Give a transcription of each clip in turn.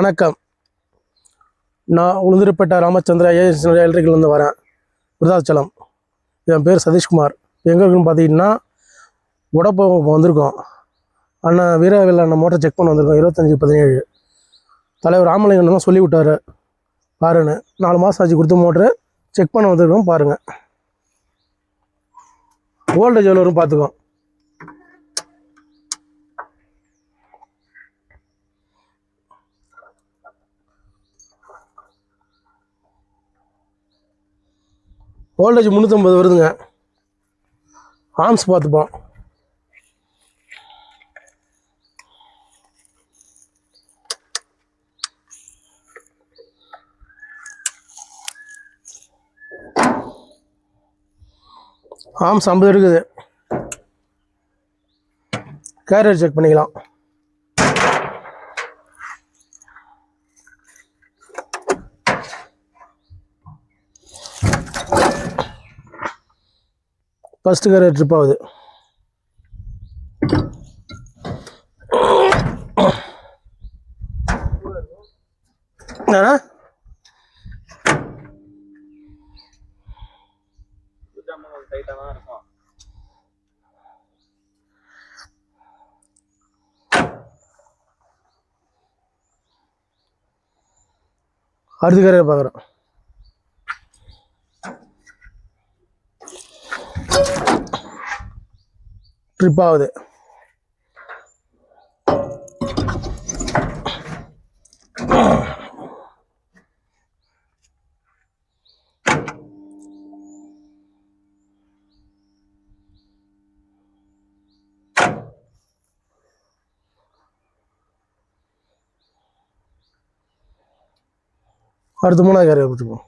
வணக்கம். நான் உளுந்தூர்பேட்டை ராமச்சந்திரா எலக்ட்ரிக்கல்லேருந்து வரேன், விருதாச்சலம். என் பேர் சதீஷ்குமார். எங்கே இருக்குன்னு பார்த்தீங்கன்னா உடப்பம் வந்திருக்கோம். அண்ணன் வீரவேல் அண்ணன் மோட்டர் செக் பண்ண வந்திருக்கோம். 25/17 தலைவர் ராமலிங்கன் தான் சொல்லி விட்டார் பாருன்னு. 4 மாதம் ஆச்சு கொடுத்த மோட்டரு செக் பண்ண வந்திருக்கோம். பாருங்கள், வோல்டேஜ் எவ்வளோ வரும் பார்த்துக்கோம். வோல்டேஜ் 350 வருதுங்க. ஆம்ஸ் பார்த்துப்போம். ஆம்ஸ் 50 இருக்குது. கேரியர் செக் பண்ணிக்கலாம். ஃபஸ்ட்டு கேரியர் ட்ரிப் ஆகுது. அடுத்த கேரியர் பார்க்குறோம். ட்ரிப் ஆகுது. அடுத்து 3வது கேரியர் பிடிச்சிப்போம்.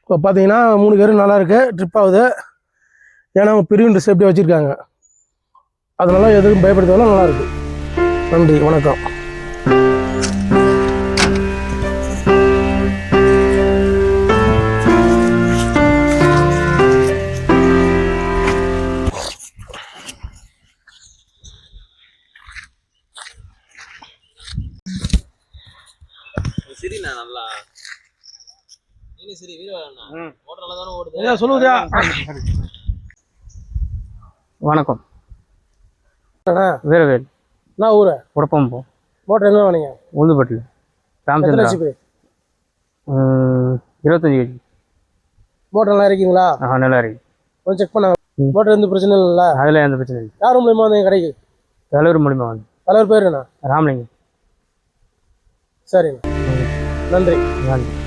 இப்போ பார்த்தீங்கன்னா 3 கேரியர் நல்லா இருக்குது, ட்ரிப் ஆகுது. ஏன்னா அவங்க பிரிவின் சேஃப்டியாக வச்சுருக்காங்க. அதனால எதுவும் பயப்படுத்தாலும் நல்லாயிருக்கு. நன்றி, வணக்கம். சரிண்ணா, நல்லா சரி. சொல்லுவா. வணக்கம். வீரவேல். என்ன ஊர்? உடப்பம். மோட்டர் எங்கே வாங்கினீங்க? உளுந்தூர்பேட்டில் ராமச்சந்திரா. 25 kg. மோட்டர் நல்லா இருக்கீங்களா? நல்லா இருக்கு. கொஞ்சம் செக் பண்ணாங்க. மோட்டர் எந்த பிரச்சனை இல்லைல்ல? அதில் எந்த பிரச்சனை இல்லை. யார் மூலியமாக வந்தீங்க கடைக்கு? தலைவர் மூலியமாக வந்து. தலைவர் பேர் என்ன? ராமலிங்கம். சரிங்க, நன்றி. நன்றி.